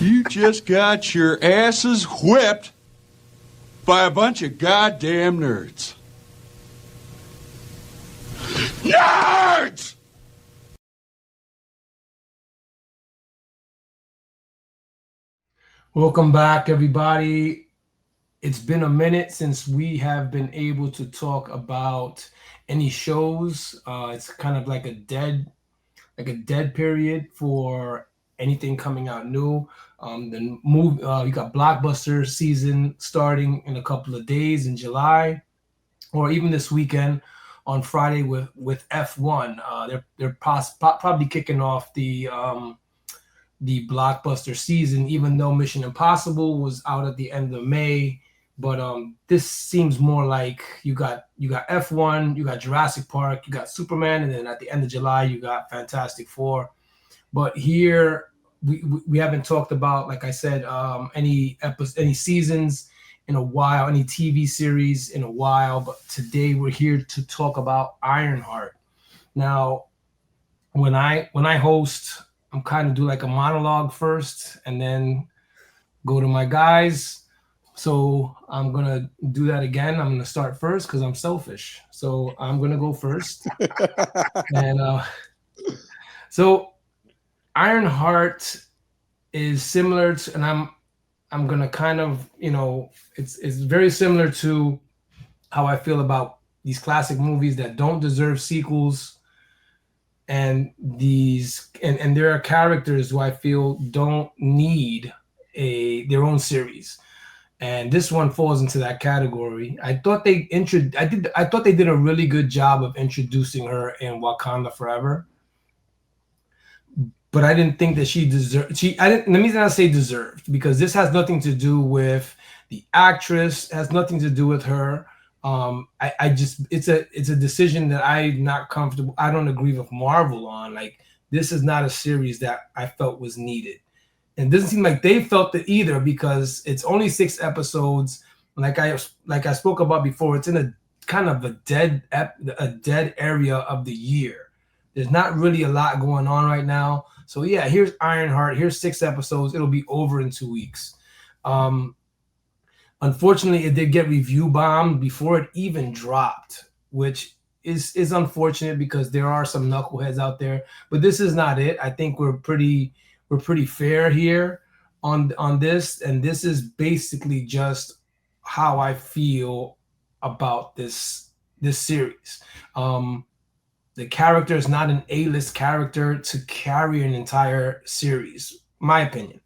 You just got your asses whipped by a bunch of goddamn nerds. Nerds! Welcome back, everybody. It's been a minute since we have been able to talk about any shows. It's kind of like a dead period for anything coming out new. The move You got blockbuster season starting in a couple of days in July, or even this weekend on Friday with F1. They're probably kicking off the blockbuster season, even though Mission Impossible was out at the end of May. But this seems more like you got F1, you got Jurassic Park, you got Superman, and then at the end of July you got Fantastic Four. But here we haven't talked about, like I said, any seasons in a while, any TV series in a while. But today we're here to talk about Ironheart. Now, when I host, I'm kind of do like a monologue first and then go to my guys. So I'm gonna do that again. I'm gonna start first because I'm selfish. So I'm gonna go first. And so Ironheart is similar to, and I'm gonna kind of, it's very similar to how I feel about these classic movies that don't deserve sequels, and there are characters who I feel don't need their own series, and this one falls into that category. I thought they did a really good job of introducing her in Wakanda Forever, but I didn't think that she deserved. I didn't. Let me not say deserved, because this has nothing to do with the actress. Has nothing to do with her. I just, it's a decision that I'm not comfortable. I don't agree with Marvel on. Like, this is not a series that I felt was needed, and it doesn't seem like they felt it either, because it's only 6 episodes. Like I spoke about before, it's in a kind of a dead area of the year. There's not really a lot going on right now. So yeah, here's Ironheart. Here's 6 episodes. It'll be over in 2 weeks. Unfortunately, it did get review bombed before it even dropped, which is unfortunate, because there are some knuckleheads out there. But this is not it. I think we're pretty fair here on this, and this is basically just how I feel about this series. The character is not an A-list character to carry an entire series, my opinion.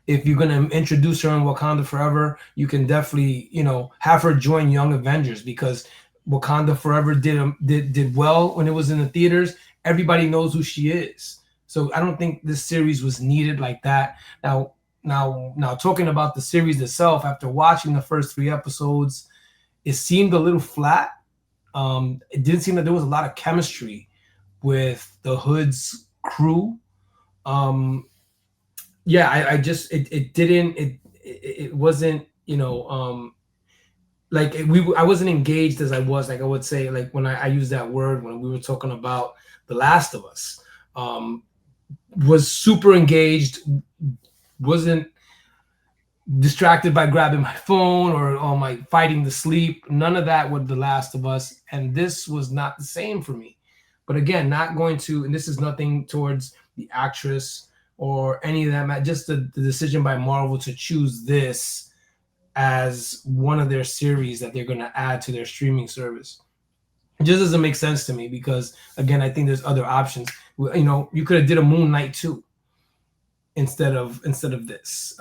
If you're going to introduce her in Wakanda Forever, you can definitely, have her join Young Avengers, because Wakanda Forever did well when it was in the theaters. Everybody knows who she is. So I don't think this series was needed like that. Now, talking about the series itself, after watching the first 3 episodes, it seemed a little flat. It didn't seem that there was a lot of chemistry with the Hood's crew. Yeah, I just, it wasn't, I wasn't engaged as I was, like I would say, like when I use that word when we were talking about The Last of Us. Was super engaged, wasn't distracted by grabbing my phone or my fighting to sleep. None of that with The Last of Us, and this was not the same for me. But again, not going to, and this is nothing towards the actress or any of that, just the decision by Marvel to choose this as one of their series that they're going to add to their streaming service. It just doesn't make sense to me, because again, I think there's other options. You could have did a Moon Knight too instead of this.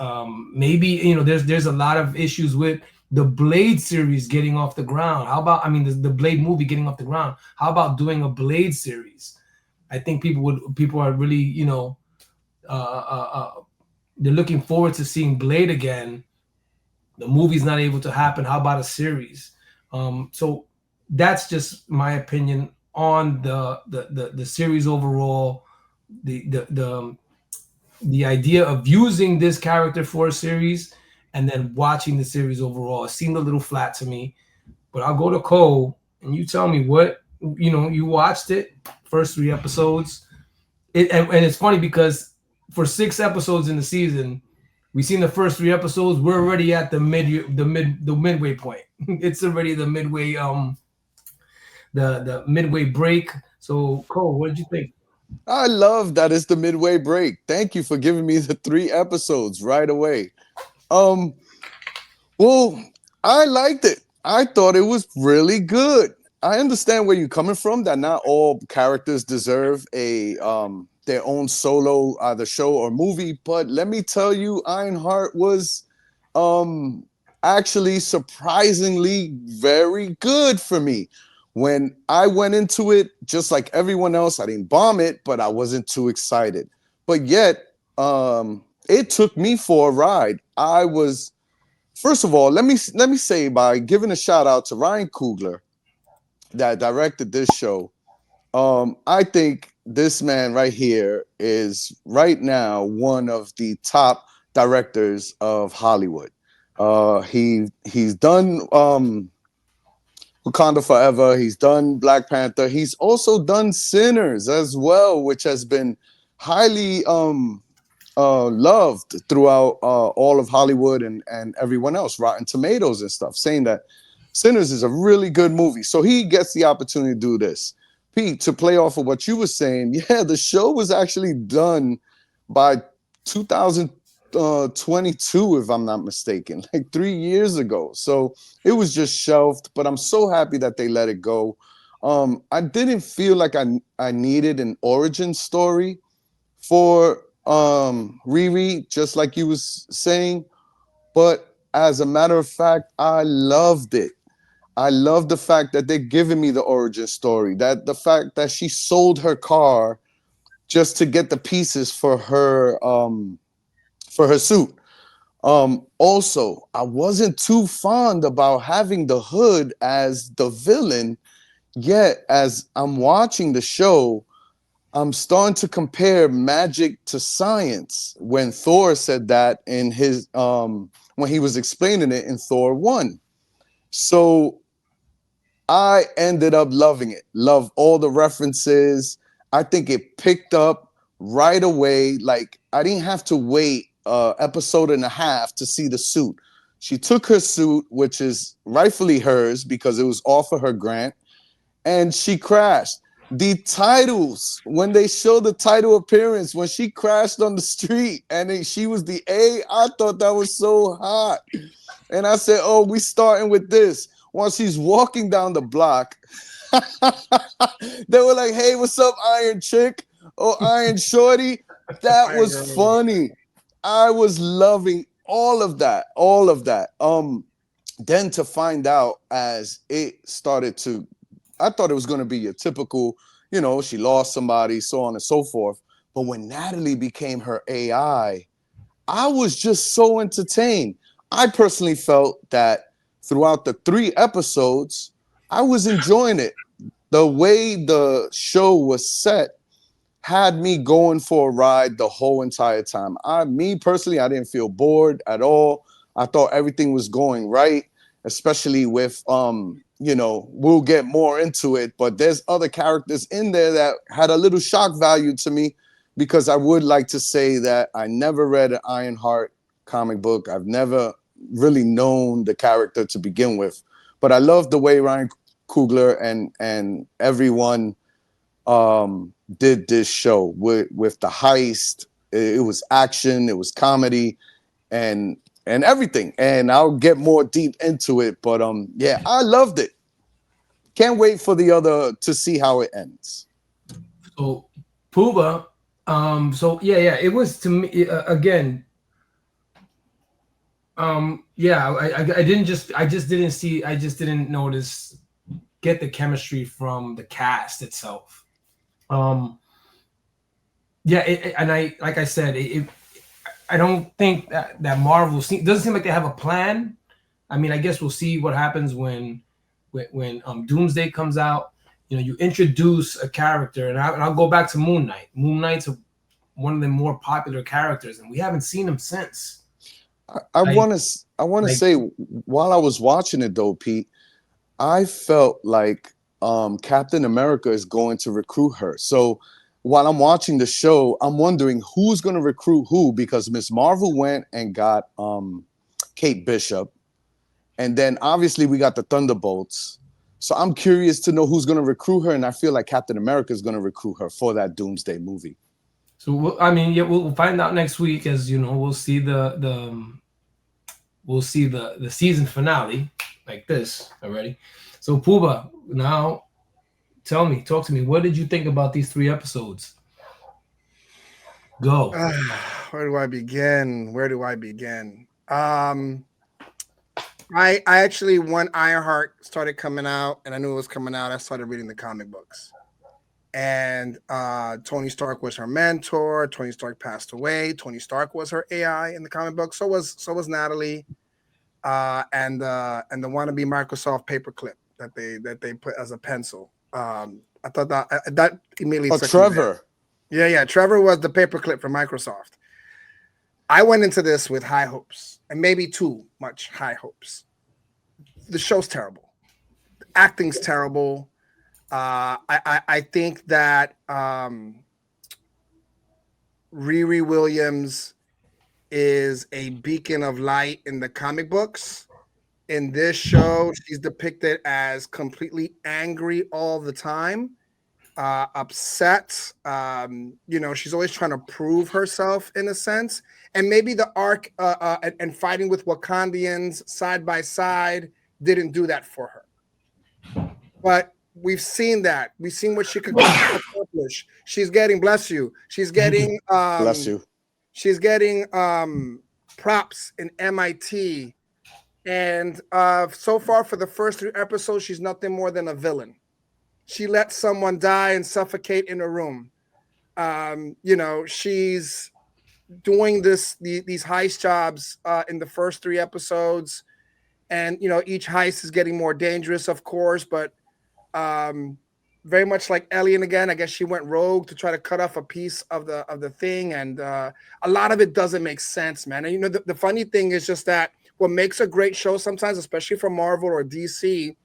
Maybe there's a lot of issues with the Blade series getting off the ground. How about, the Blade movie getting off the ground? How about doing a Blade series? I think people are really, they're looking forward to seeing Blade again. The movie's not able to happen. How about a series? So that's just my opinion on the series overall. The idea of using this character for a series and then watching the series overall, it seemed a little flat to me. But I'll go to Cole and you tell me what you watched it, first 3 episodes. And it's funny because for 6 episodes in the season. We've seen the first 3 episodes. We're already at the midway point. It's already the midway break. So Cole, what did you think? I love that it's the midway break. Thank you for giving me the 3 episodes right away. Um, well, I liked it. I thought it was really good. I understand where you're coming from, that not all characters deserve a their own solo either show or movie, but let me tell you, Ironheart was um actually surprisingly very good for me. When I went into it, just like everyone else, I didn't bomb it, but I wasn't too excited. But yet, it took me for a ride. I was First of all, let me say by giving a shout out to Ryan Coogler that directed this show. I think this man right here is right now one of the top directors of Hollywood. He's done Wakanda Forever. He's done Black Panther. He's also done Sinners as well, which has been highly loved throughout all of Hollywood and everyone else, Rotten Tomatoes and stuff, saying that Sinners is a really good movie. So he gets the opportunity to do this. Pete, to play off of what you were saying, yeah, the show was actually done by 2022, if I'm not mistaken, like 3 years ago. So it was just shelved, but I'm so happy that they let it go. I didn't feel like I needed an origin story for Riri, just like you was saying. But as a matter of fact, I loved it. I love the fact that they're giving me the origin story. That the fact that she sold her car just to get the pieces for her suit. Also, I wasn't too fond about having the Hood as the villain. Yet, as I'm watching the show, I'm starting to compare magic to science when Thor said that in his when he was explaining it in Thor 1. So I ended up loving it. Love all the references. I think it picked up right away. Like I didn't have to wait episode and a half to see the suit. She took her suit, which is rightfully hers because it was off of her grant, and she crashed. The titles, when they show the title appearance, when she crashed on the street and she was the A, I thought that was so hot. And I said, oh, we starting with this. While she's walking down the block, they were like, hey, what's up, Iron Chick? Or Iron Shorty? That was funny. I was loving all of that. All of that. Then to find out as it started to, I thought it was going to be a typical, she lost somebody, so on and so forth. But when Natalie became her I was just so entertained. I personally felt that throughout the 3 episodes, I was enjoying it. The way the show was set had me going for a ride the whole entire time. Me personally, I didn't feel bored at all. I thought everything was going right, especially with we'll get more into it, but there's other characters in there that had a little shock value to me because I would like to say that I never read an Ironheart comic book. I've never really known the character to begin with, but I love the way Ryan Coogler and everyone did this show with the heist. It was action, it was comedy, and everything. And I'll get more deep into it, but yeah, I loved it. Can't wait for the other to see how it ends. So Puba, so yeah, it was to me again. Yeah, I just didn't notice get the chemistry from the cast itself. Yeah, and I like I said, I don't think that Marvel doesn't seem like they have a plan. I mean, I guess we'll see what happens when Doomsday comes out. You introduce a character, and I'll go back to Moon Knight. Moon Knight's one of the more popular characters, and we haven't seen him since. I want to say, while I was watching it though, Pete, I felt like Captain America is going to recruit her. So while I'm watching the show, I'm wondering who's going to recruit who, because Miss Marvel went and got Kate Bishop, and then obviously we got the Thunderbolts. So I'm curious to know who's going to recruit her, and I feel like Captain America is going to recruit her for that Doomsday movie. So I mean, yeah, we'll find out next week, as you know, we'll see the season finale like this already. So Puba, now talk to me. What did you think about these 3 episodes? Go. Where do I begin? I actually, when Ironheart started coming out, and I knew it was coming out, I started reading the comic books. And Tony Stark was her mentor. Tony Stark passed away. Tony Stark was her AI in the comic book. So was Natalie, and the wannabe Microsoft paperclip that they put as a pencil. I thought that immediately. Oh, Trevor. Yeah. Trevor was the paperclip from Microsoft. I went into this with high hopes, and maybe too much high hopes. The show's terrible. The acting's terrible. I think that Riri Williams is a beacon of light in the comic books. In this show, she's depicted as completely angry all the time, upset. She's always trying to prove herself in a sense. And maybe the arc and fighting with Wakandians side by side didn't do that for her. But we've seen that. We've seen what she could accomplish. She's getting, bless you. She's getting Bless you. She's getting props in MIT. And so far for the first 3 episodes, she's nothing more than a villain. She let someone die and suffocate in a room. She's doing these heist jobs in the first 3 episodes. And, each heist is getting more dangerous, of course, but very much like Alien again, I guess she went rogue to try to cut off a piece of the thing. And a lot of it doesn't make sense, man. And, the funny thing is just that what makes a great show sometimes, especially from Marvel or DC,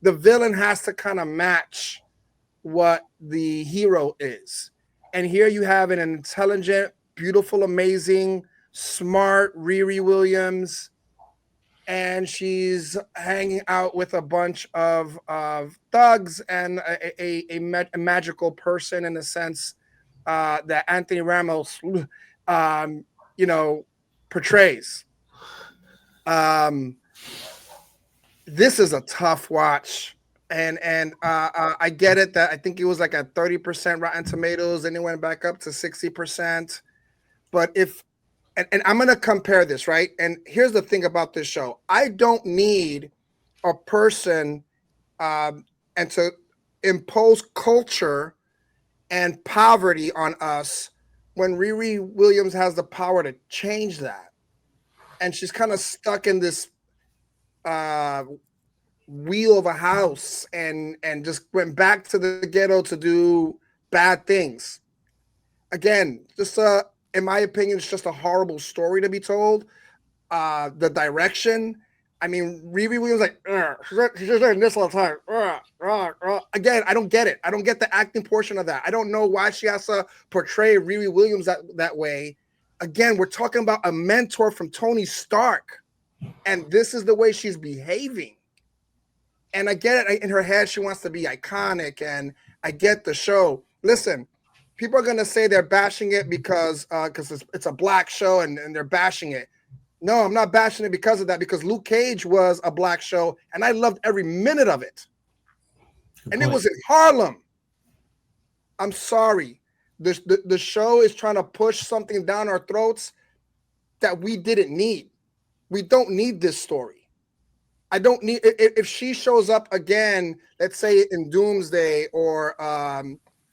the villain has to kind of match what the hero is. And here you have an intelligent, beautiful, amazing, smart Riri Williams, and she's hanging out with a bunch of thugs and a magical person in a sense that Anthony Ramos, portrays. This is a tough watch, and I get it that I think it was like at 30% Rotten Tomatoes, and it went back up to 60%. But and I'm gonna compare this, right? And here's the thing about this show: I don't need a person and to impose culture and poverty on us when Riri Williams has the power to change that. And she's kind of stuck in this wheel of a house and just went back to the ghetto to do bad things. Again, just in my opinion, it's just a horrible story to be told. The direction, I mean, Riri Williams she's just doing this all the time. Again, I don't get it. I don't get the acting portion of that. I don't know why she has to portray Riri Williams that way. Again, we're talking about a mentor from Tony Stark, and this is the way she's behaving. And I get it. In her head, she wants to be iconic, and I get the show. Listen, people are going to say they're bashing it because it's a black show and they're bashing it. No, I'm not bashing it because of that, because Luke Cage was a black show, and I loved every minute of it. And it was in Harlem. I'm sorry. The show is trying to push something down our throats that we didn't need. We don't need this story. I don't need, if she shows up again, let's say in Doomsday or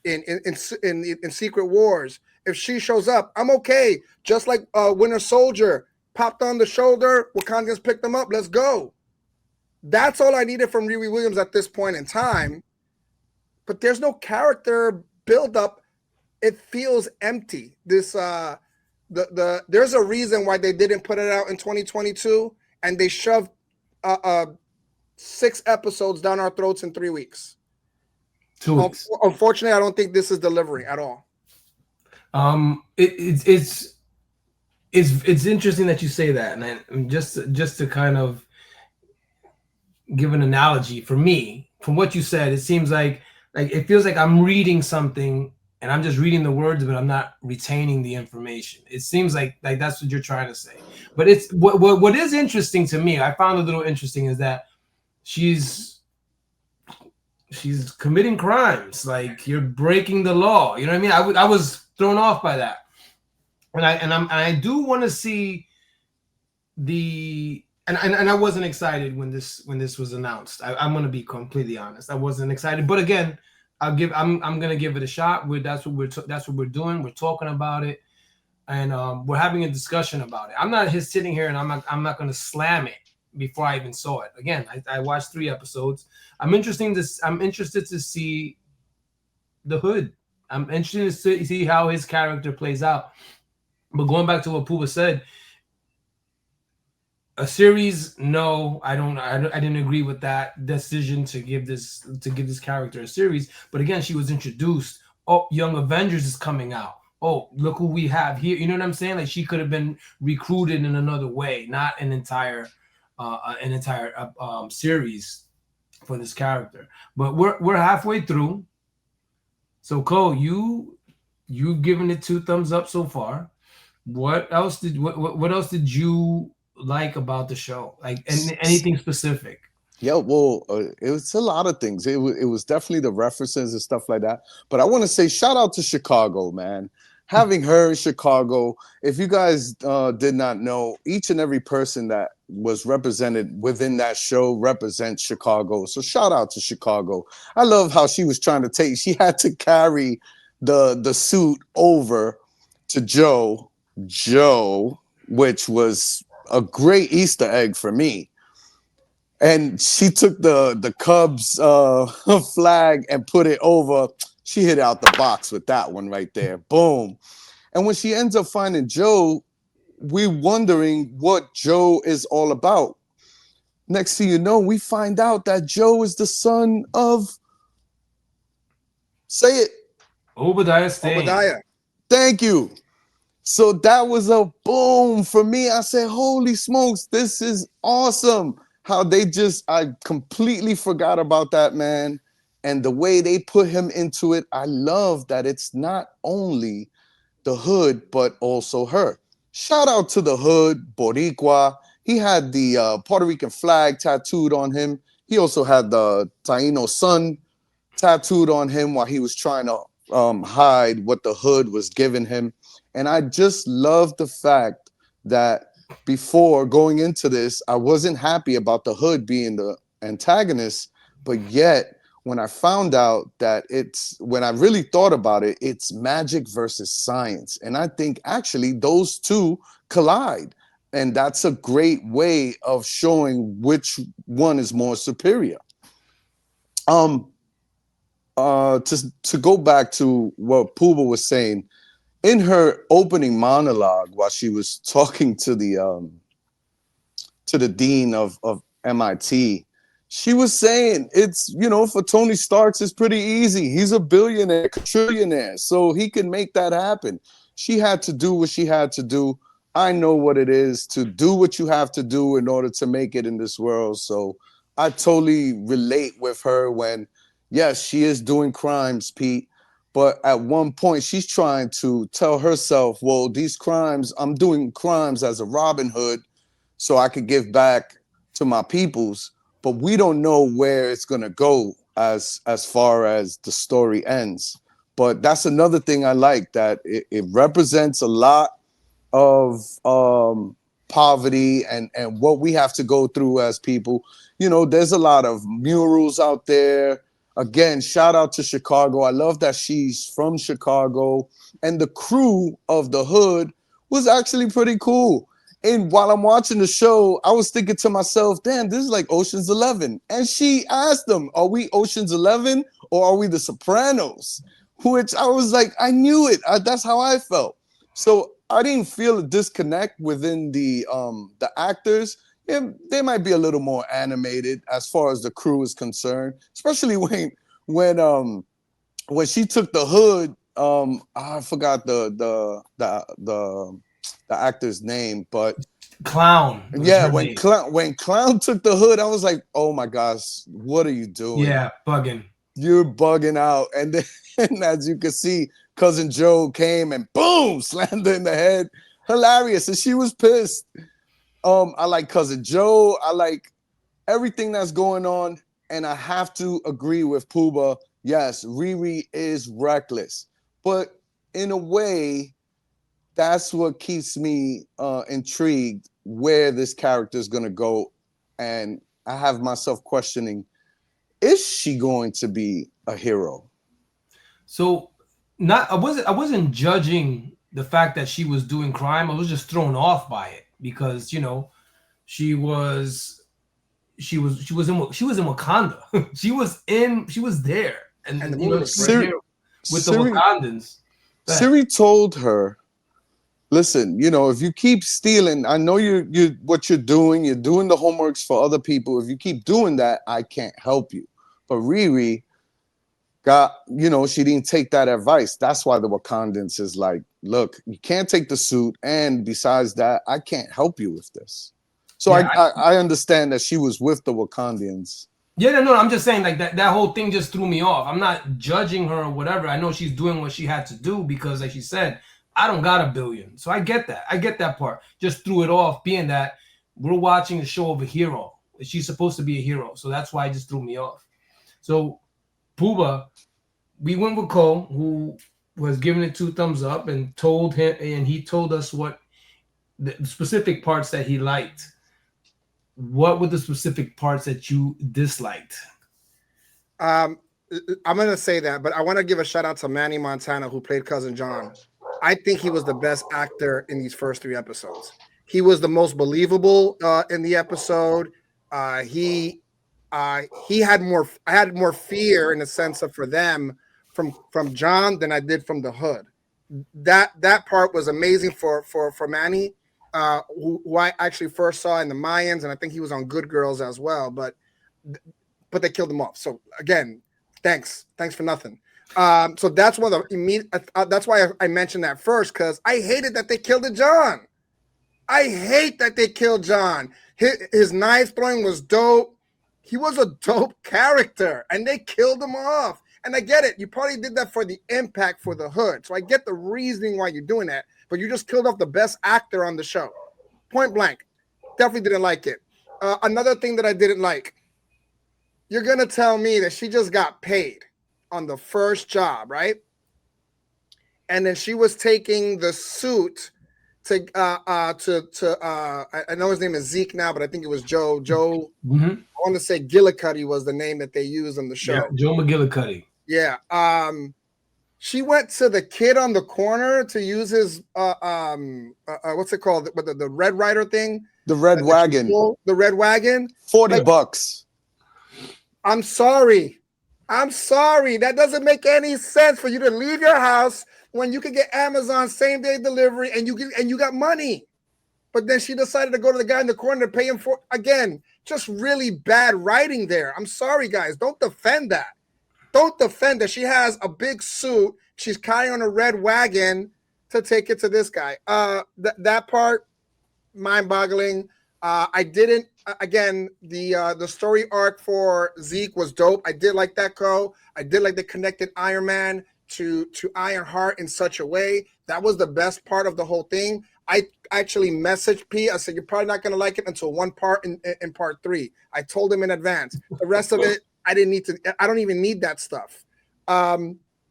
in Secret Wars, if she shows up, I'm okay. Just like Winter Soldier popped on the shoulder, Wakandians picked them up. Let's go. That's all I needed from Riri Williams at this point in time. But there's no character buildup. It feels empty. This there's a reason why they didn't put it out in 2022, and they shoved 6 episodes down our throats in 3 weeks. 2 weeks. Unfortunately, I don't think this is delivering at all. It's interesting that you say that, and just to kind of give an analogy for me from what you said, it seems like it feels like I'm reading something and I'm just reading the words, but I'm not retaining the information. It seems like that's what you're trying to say. But it's what is interesting to me, I found a little interesting, is that she's she's committing crimes. Like, you're breaking the law. You know what I mean? I was thrown off by that, and I do want to see the and I wasn't excited when this was announced. I'm gonna be completely honest. I wasn't excited, but again, I'm gonna give it a shot. That's what we're doing. We're talking about it, and we're having a discussion about it. I'm not just sitting here and I'm not gonna slam it before I even saw it. Again, I watched 3 episodes. I'm interested to see the Hood. I'm interested to see how his character plays out. But going back to what Puba said, a series, no, I didn't agree with that decision to give this character a series. But again, she was introduced. Oh, Young Avengers is coming out. Oh, look who we have here. You know what I'm saying? Like, she could have been recruited in another way, not an entire series for this character. But we're halfway through. So Cole, you've given it 2 thumbs up so far. What else did you like about the show? Like, anything specific? Yeah, well, it was a lot of things. It was definitely the references and stuff like that. But I want to say shout out to Chicago, man. Having her in Chicago, if you guys did not know, each and every person that was represented within that show represents Chicago. So shout out to Chicago. I love how she was trying to she had to carry the suit over to Joe, which was a great Easter egg for me. And she took the Cubs flag and put it over. She hit out the box with that one right there. Boom. And when she ends up finding Joe, we're wondering what Joe is all about. Next thing you know, we find out that Joe is the son of, say it, Obadiah Stane. Obadiah. thank you. So that was a boom for me. I said, holy smokes, this is awesome. How I completely forgot about that, man. And the way they put him into it, I love that it's not only the Hood, but also her. Shout out to the Hood, Boricua. He had the Puerto Rican flag tattooed on him. He also had the Taino sun tattooed on him while he was trying to hide what the Hood was giving him. And I just love the fact that before going into this, I wasn't happy about the Hood being the antagonist, but yet when I found out that when I really thought about it, it's magic versus science. And I think actually those two collide. And that's a great way of showing which one is more superior. To go back to what Puba was saying, in her opening monologue while she was talking to the dean of MIT, she was saying it's, for Tony Stark's it's pretty easy. He's a billionaire, trillionaire, so he can make that happen. She had to do what she had to do. I know what it is to do what you have to do in order to make it in this world. So I totally relate with her when, yes, she is doing crimes, Pete. But at one point, she's trying to tell herself, well, these crimes, I'm doing crimes as a Robin Hood so I could give back to my peoples. But we don't know where it's going to go as far as the story ends. But that's another thing I like, that it represents a lot of poverty and what we have to go through as people. There's a lot of murals out there. Again, shout out to Chicago. I love that she's from Chicago. And the crew of the Hood was actually pretty cool. And while I'm watching the show, I was thinking to myself, damn, this is like Ocean's 11. And she asked them, are we Ocean's 11 or are we the Sopranos? Which I was like, I knew it. That's how I felt. So I didn't feel a disconnect within the actors. They might be a little more animated as far as the crew is concerned, especially when she took the Hood I forgot the actor's name, but Clown. yeah, when Clown took the hood, I was like, oh my gosh, what are you doing? Yeah, bugging. You're bugging out. And then as you can see, Cousin Joe came and boom, slammed her in the head. Hilarious. And she was pissed. I like Cousin Joe. I like everything that's going on. And I have to agree with Puba. Yes, Riri is reckless. But in a way, that's what keeps me intrigued where this character is going to go. And I have myself questioning, is she going to be a hero? So I wasn't judging the fact that she was doing crime. I was just thrown off by it because, you know, she was in Wakanda. she was there. And the you know, movie with the Wakandans. Siri told her, listen, you know, if you keep stealing, I know you're doing the homeworks for other people. If you keep doing that, I can't help you. But Riri she didn't take that advice. That's why the Wakandans is like, look, you can't take the suit. And besides that, I can't help you with this. So yeah, I understand that she was with the Wakandians. Yeah, no, I'm just saying like that whole thing just threw me off. I'm not judging her or whatever. I know she's doing what she had to do because, like she said, I don't got $1 billion. So I get that. I get that part. Just threw it off being that we're watching a show of a hero. She's supposed to be a hero. So that's why it just threw me off. So Puba, we went with Cole, who was giving it 2 thumbs up and he told us what the specific parts that he liked. What were the specific parts that you disliked? I'm going to say that, but I want to give a shout out to Manny Montana, who played Cousin John. I think he was the best actor in these first 3 episodes. He was the most believable in the episode. I had more fear in the sense of for them from John than I did from the hood. That part was amazing for Manny. Who I actually first saw in the Mayans, and I think he was on Good Girls as well, but they killed him off. So again, thanks for nothing. So that's one of the immediate. That's why I mentioned that first, because I hated that they killed John. I hate that they killed John. His knife throwing was dope. He was a dope character, and they killed him off. And I get it. You probably did that for the impact for the hood. So I get the reasoning why you're doing that. But you just killed off the best actor on the show. Point blank. Definitely didn't like it. Another thing that I didn't like. You're going to tell me that she just got paid on the first job, right? And then she was taking the suit to I know his name is Zeke now, but I think it was Joe. Mm-hmm. I want to say Gillicuddy was the name that they used on the show. Yeah, Joe McGillicuddy. Yeah. She went to the kid on the corner to use his what's it called? The Red Rider thing? The Red Wagon. The Red Wagon. $40. I'm sorry. That doesn't make any sense for you to leave your house when you can get Amazon same day delivery and you got money. But then she decided to go to the guy in the corner to pay him for, again, just really bad writing there. I'm sorry, guys. Don't defend that. She has a big suit. She's carrying on a red wagon to take it to this guy. That part, mind-boggling. I didn't. Again, the story arc for Zeke was dope. I did like that, Co. I did like the connected Iron Man to Ironheart in such a way. That was the best part of the whole thing. I actually messaged P. I said, you're probably not going to like it until one part in part 3. I told him in advance. The rest of it, I don't even need that stuff.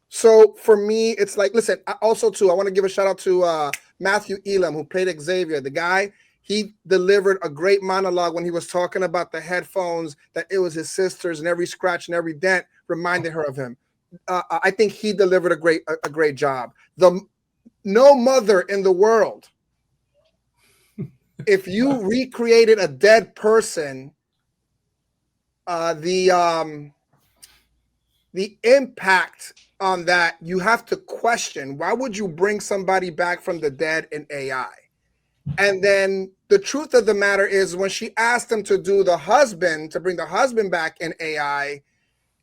So for me, it's like, listen, I want to give a shout out to Matthew Elam, who played Xavier, the guy. He delivered a great monologue when he was talking about the headphones, that it was his sister's and every scratch and every dent reminded her of him. I think he delivered a great job. No mother in the world, if you recreated a dead person, the impact on that, you have to question, why would you bring somebody back from the dead in AI? And then the truth of the matter is, when she asked him to bring the husband back in AI,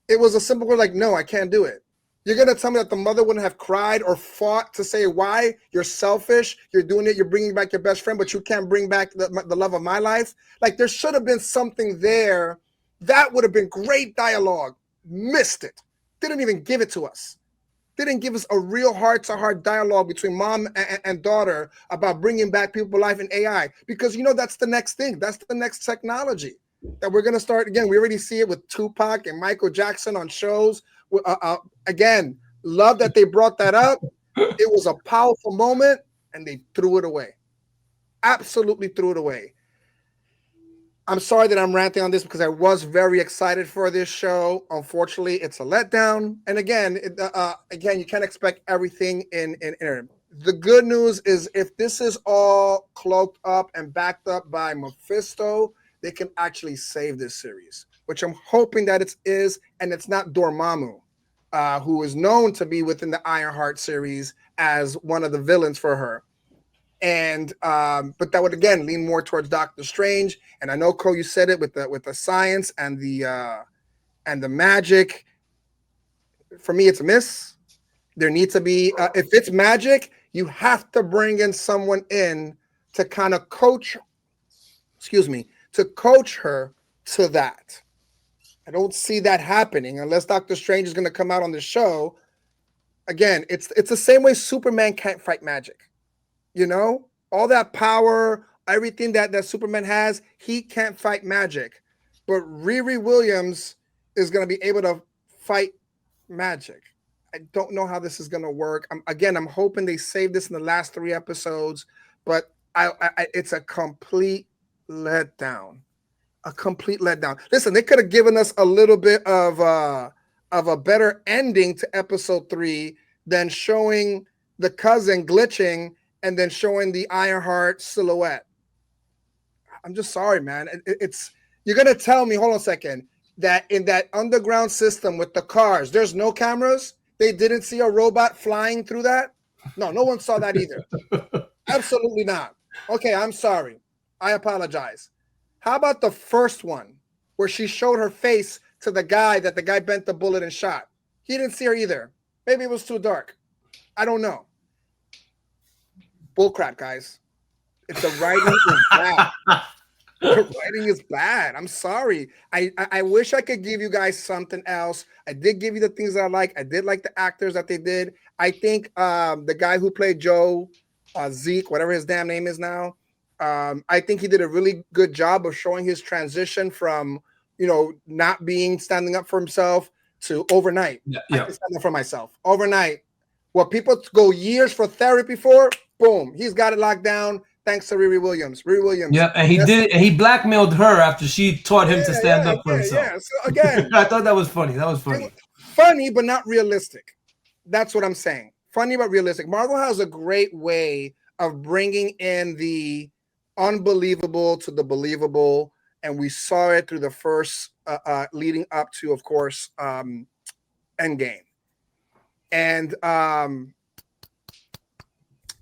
it was a simple word like, no, I can't do it. You're gonna tell me that the mother wouldn't have cried or fought to say why? You're selfish. You're doing it. You're bringing back your best friend, but you can't bring back the love of my life. Like there should have been something there. That would have been great dialogue. Missed it. Didn't even give it to us. Didn't give us a real heart-to-heart dialogue between mom and daughter about bringing back people life in AI. Because, you know, that's the next thing. That's the next technology that we're going to start. Again, we already see it with Tupac and Michael Jackson on shows. Again, love that they brought that up. It was a powerful moment, and they threw it away. Absolutely threw it away. I'm sorry that I'm ranting on this because I was very excited for this show. Unfortunately, it's a letdown. And again, you can't expect everything in internet. The good news is if this is all cloaked up and backed up by Mephisto, they can actually save this series, which I'm hoping that it is, and it's not Dormammu, who is known to be within the Ironheart series as one of the villains for her. And but that would again lean more towards Doctor Strange. And I know, Cole, you said it with the science and the magic. For me, it's a miss. There needs to be if it's magic, you have to bring in someone in to kind of coach. To coach her to that. I don't see that happening unless Doctor Strange is going to come out on the show. Again, it's the same way Superman can't fight magic. You know, all that power, everything that Superman has, he can't fight magic. But Riri Williams is going to be able to fight magic. I don't know how this is going to work. I'm hoping they save this in the last 3 episodes, but it's a complete letdown. A complete letdown. Listen, they could have given us a little bit of a better ending to episode 3 than showing the cousin glitching and then showing the Ironheart silhouette. I'm just sorry, man. You're gonna tell me, hold on a second, that in that underground system with the cars, there's no cameras. They didn't see a robot flying through that. No one saw that either. Absolutely not. Okay, I'm sorry. I apologize. How about the first one where she showed her face to the guy that the guy bent the bullet and shot? He didn't see her either. Maybe it was too dark. I don't know. Bullcrap, guys. If the writing is bad. The writing is bad. I'm sorry. I wish I could give you guys something else. I did give you the things that I like. I did like the actors that they did. I think the guy who played Joe, Zeke, whatever his damn name is now, I think he did a really good job of showing his transition from, you know, not standing up for himself to overnight. Yeah. I can stand up for myself. Overnight. What people go years for therapy for, boom, he's got it locked down thanks to Riri Williams. Riri Williams. Yeah, and he blackmailed her after she taught him to stand up for himself. Yeah. So again, I thought that was funny. Funny, but not realistic. That's what I'm saying. Funny, but realistic. Marvel has a great way of bringing in the unbelievable to the believable, and we saw it through the first leading up to, of course, Endgame. And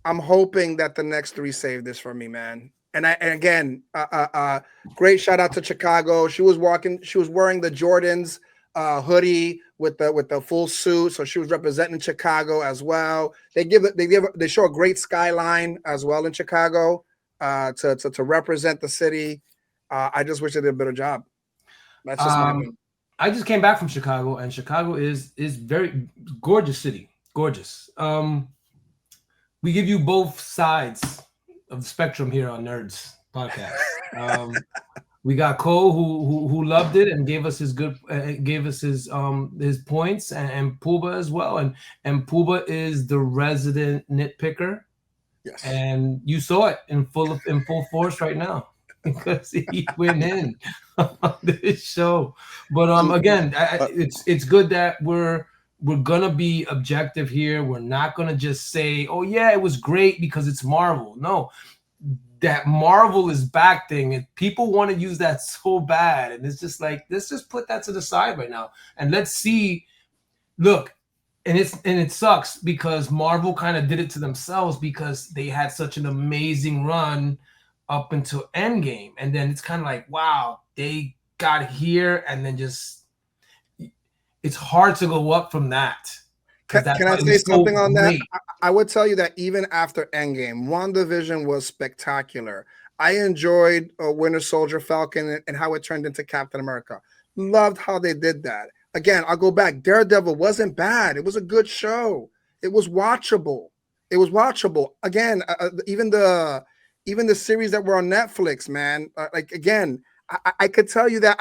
I'm hoping that the next 3 save this for me, man. And again, great shout out to Chicago. She was wearing the Jordans hoodie with the full suit, so she was representing Chicago as well. They show a great skyline as well in Chicago to represent the city. I just wish they did a better job. That's just my opinion. I just came back from Chicago, and Chicago is very gorgeous city. Gorgeous. We give you both sides of the spectrum here on Nerds Podcast. We got Cole who loved it and gave us his points, and Puba as well. And Puba is the resident nitpicker. Yes. And you saw it in full force right now because he went in on this show. But again, it's good that we're gonna be objective here. We're not gonna just say, "Oh yeah, it was great because it's Marvel." No, that Marvel is back thing, and people want to use that so bad, and it's just like, let's just put that to the side right now, and let's see. Look, and it sucks because Marvel kind of did it to themselves because they had such an amazing run up until Endgame, and then it's kind of like, wow, they got here, and then just it's hard to go up from that. because Can I it say was so something on that? great. I would tell you that even after Endgame, WandaVision was spectacular. I enjoyed Winter Soldier, Falcon, and how it turned into Captain America. Loved how they did that. Again, I'll go back. Daredevil wasn't bad. It was a good show. It was watchable. It was watchable. Again, even the series that were on Netflix, man. Like again, I could tell you that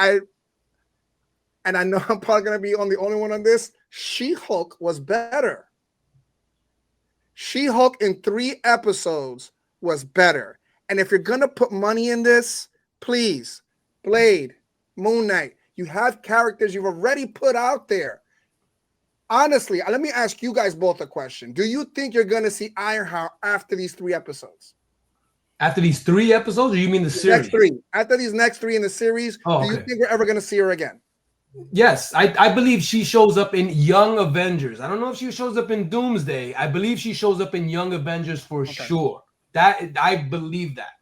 and I know I'm probably gonna be the only one on this. She-Hulk was better. She-Hulk in 3 episodes was better. And if you're gonna put money in this, please, Blade, Moon Knight, you have characters you've already put out there. Honestly, let me ask you guys both a question. Do you think you're gonna see Ironheart after these 3 episodes? After these 3 episodes, or you mean the series? Next 3. After these next 3 in the series, do you think we're ever gonna see her again? Yes, I believe she shows up in Young Avengers. I don't know if she shows up in Doomsday. I believe she shows up in Young Avengers for sure. That I believe that.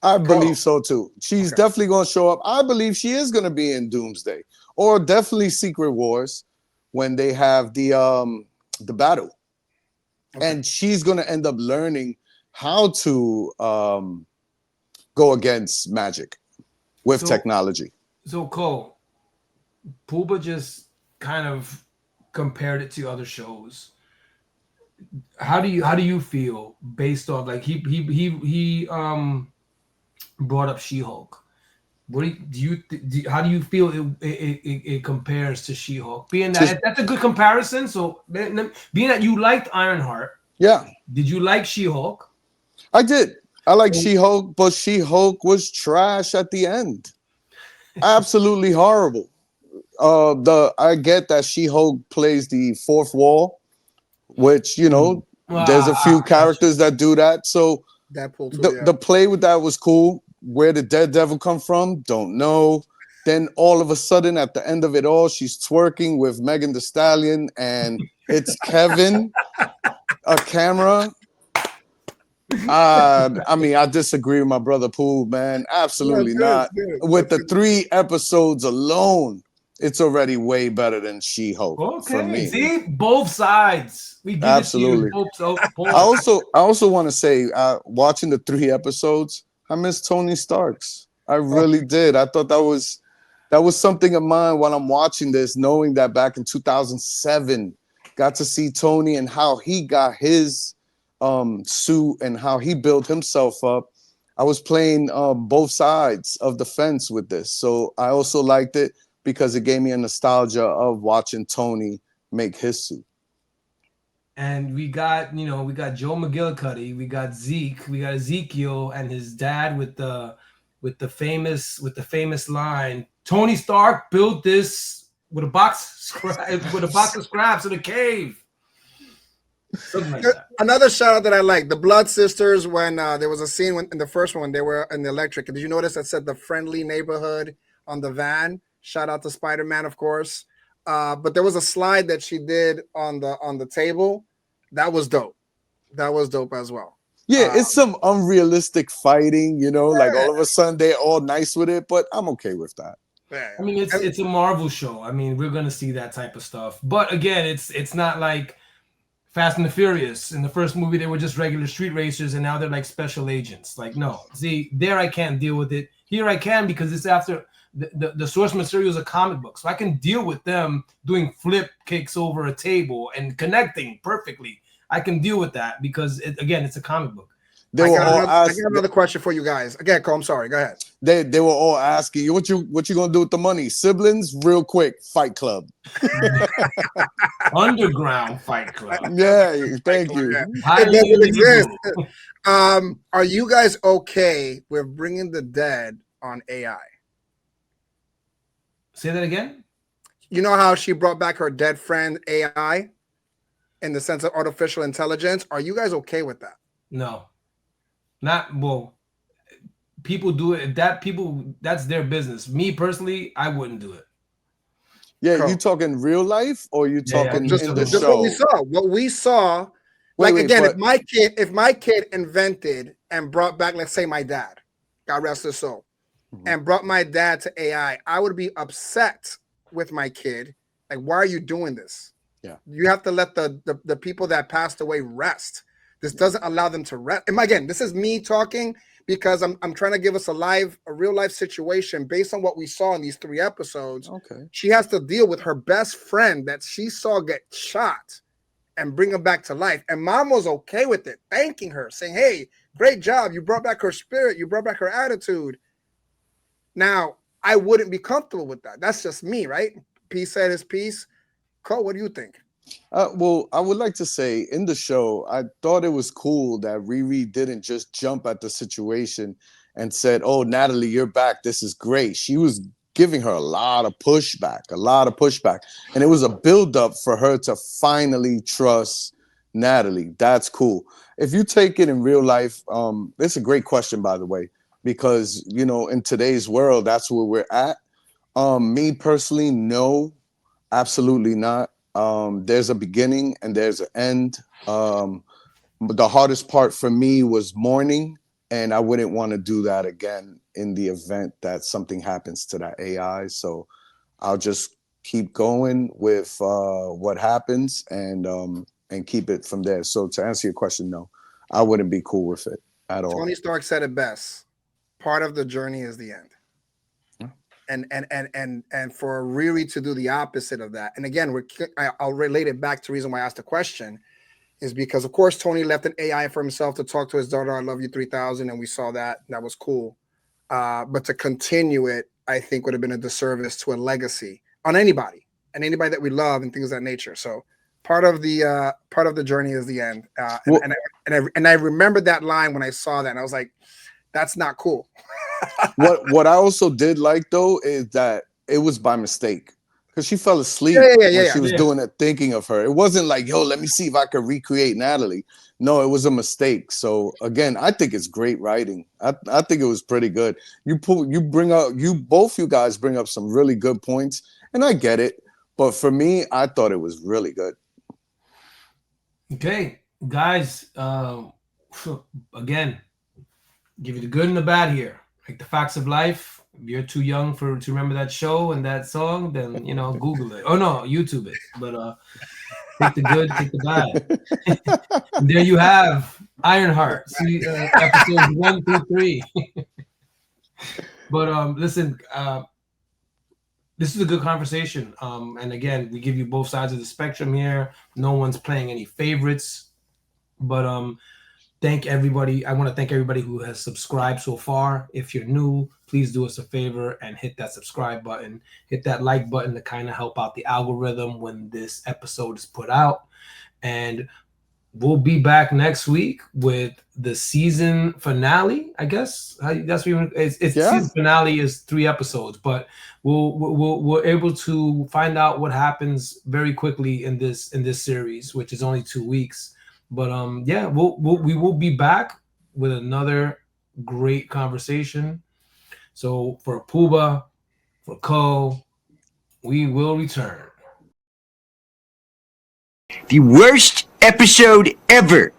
I believe so too. She's definitely going to show up. I believe she is going to be in Doomsday, or definitely Secret Wars when they have the battle, and she's going to end up learning how to go against magic with technology. So Cole, Pooba just kind of compared it to other shows. How do you feel based off, like, he brought up She-Hulk? What how do you feel it compares to She-Hulk? Being that that's a good comparison. So being that you liked Ironheart, did you like She-Hulk? I did. I like She-Hulk, but She-Hulk was trash at the end. Absolutely horrible. I get that She-Hulk plays the fourth wall, which there's a few characters that do that. So the play with that was cool. Where did Daredevil come from? Don't know. Then all of a sudden, at the end of it all, she's twerking with Megan Thee Stallion, and it's Kevin, a camera. I mean, I disagree with my brother Pooh, man. Absolutely not. With the 3 episodes alone, it's already way better than She-Hulk for me. See, both sides. We give absolutely. It to you. Both. I also want to say, watching the 3 episodes, I miss Tony Starks. I really did. I thought that was something of mine while I'm watching this, knowing that back in 2007, got to see Tony and how he got his suit and how he built himself up. I was playing both sides of the fence with this. So I also liked it because it gave me a nostalgia of watching Tony make his suit. And we got Joe McGillicuddy, we got Zeke, we got Ezekiel and his dad with the famous line, Tony Stark built this with a box of scraps in a cave. Like another shout out that I like, the Blood Sisters, when there was a scene in the first one when they were in the electric. Did you notice that said the friendly neighborhood on the van? Shout out to Spider-Man, of course. But there was a slide that she did on the table. That was dope. That was dope as well. Yeah, it's some unrealistic fighting, like all of a sudden they're all nice with it, but I'm okay with that. I mean, it's a Marvel show. I mean, we're gonna see that type of stuff. But again, it's not like Fast and the Furious. In the first movie, they were just regular street racers, and now they're like special agents. Like, no. See, there I can't deal with it. Here I can, because it's after the source material is a comic book. So I can deal with them doing flip kicks over a table and connecting perfectly. I can deal with that because, it's a comic book. I got another question for you guys. Again, Cole, I'm sorry. Go ahead. They were all asking you, what you gonna do with the money? Siblings, real quick, Fight Club. Underground Fight Club. Yeah, thank you. Yeah. It doesn't exist. Are you guys okay with bringing the dead on AI? Say that again? You know how she brought back her dead friend AI in the sense of artificial intelligence? Are you guys okay with that? No. People do it. That's their business. Me personally, I wouldn't do it. Yeah, cool. You talking real life or you talking in the show? What we saw. If my kid invented and brought back, let's say my dad, God rest his soul, and brought my dad to AI, I would be upset with my kid. Like, why are you doing this? Yeah. You have to let the people that passed away rest. This doesn't allow them to rest. And again, this is me talking because I'm trying to give us a real life situation based on what we saw in these 3 episodes. Okay. She has to deal with her best friend that she saw get shot and bring him back to life. And mom was okay with it, thanking her, saying, hey, great job. You brought back her spirit. You brought back her attitude. Now, I wouldn't be comfortable with that. That's just me, right? P said his piece. Cole, what do you think? Well, I would like to say in the show, I thought it was cool that Riri didn't just jump at the situation and said, oh, Natalie, you're back. This is great. She was giving her a lot of pushback. And it was a buildup for her to finally trust Natalie. That's cool. If you take it in real life, it's a great question, by the way, because, you know, in today's world, that's where we're at. Me personally, no, absolutely not. There's a beginning and there's an end. The hardest part for me was mourning, and I wouldn't want to do that again in the event that something happens to that AI. So I'll just keep going with what happens and keep it from there. So to answer your question, no, I wouldn't be cool with it at all. Tony Stark said it best. Part of the journey is the end. And for Riri to do the opposite of that. And again, I'll relate it back to the reason why I asked the question is because, of course, Tony left an AI for himself to talk to his daughter, I love you 3000. And we saw that. That was cool. But to continue it, I think would have been a disservice to a legacy on anybody and anybody that we love and things of that nature. So part of the journey is the end. And I remembered that line when I saw that. And I was like, that's not cool. What I also did like though is that it was by mistake because she fell asleep when she was doing it, thinking of her. It wasn't like, yo, let me see if I could recreate Natalie. No, it was a mistake. So again, I think it's great writing. I think it was pretty good. You both you guys bring up some really good points, and I get it. But for me, I thought it was really good. Okay, guys. Again, give you the good and the bad here. Like the facts of life. If you're too young to remember that show and that song, then Google it. Oh no, YouTube it. But take the good, take the bad. And there you have Ironheart. See episodes 1 through 3. But listen, this is a good conversation. And again, we give you both sides of the spectrum here. No one's playing any favorites. But thank everybody. I want to thank everybody who has subscribed so far. If you're new, please do us a favor and hit that subscribe button, hit that like button to kind of help out the algorithm when this episode is put out. And we'll be back next week with the season finale, I guess. That's what season finale is 3 episodes, but we're able to find out what happens very quickly in this series, which is only 2 weeks. But we will be back with another great conversation. So for Puba, for Ko, we will return. The worst episode ever.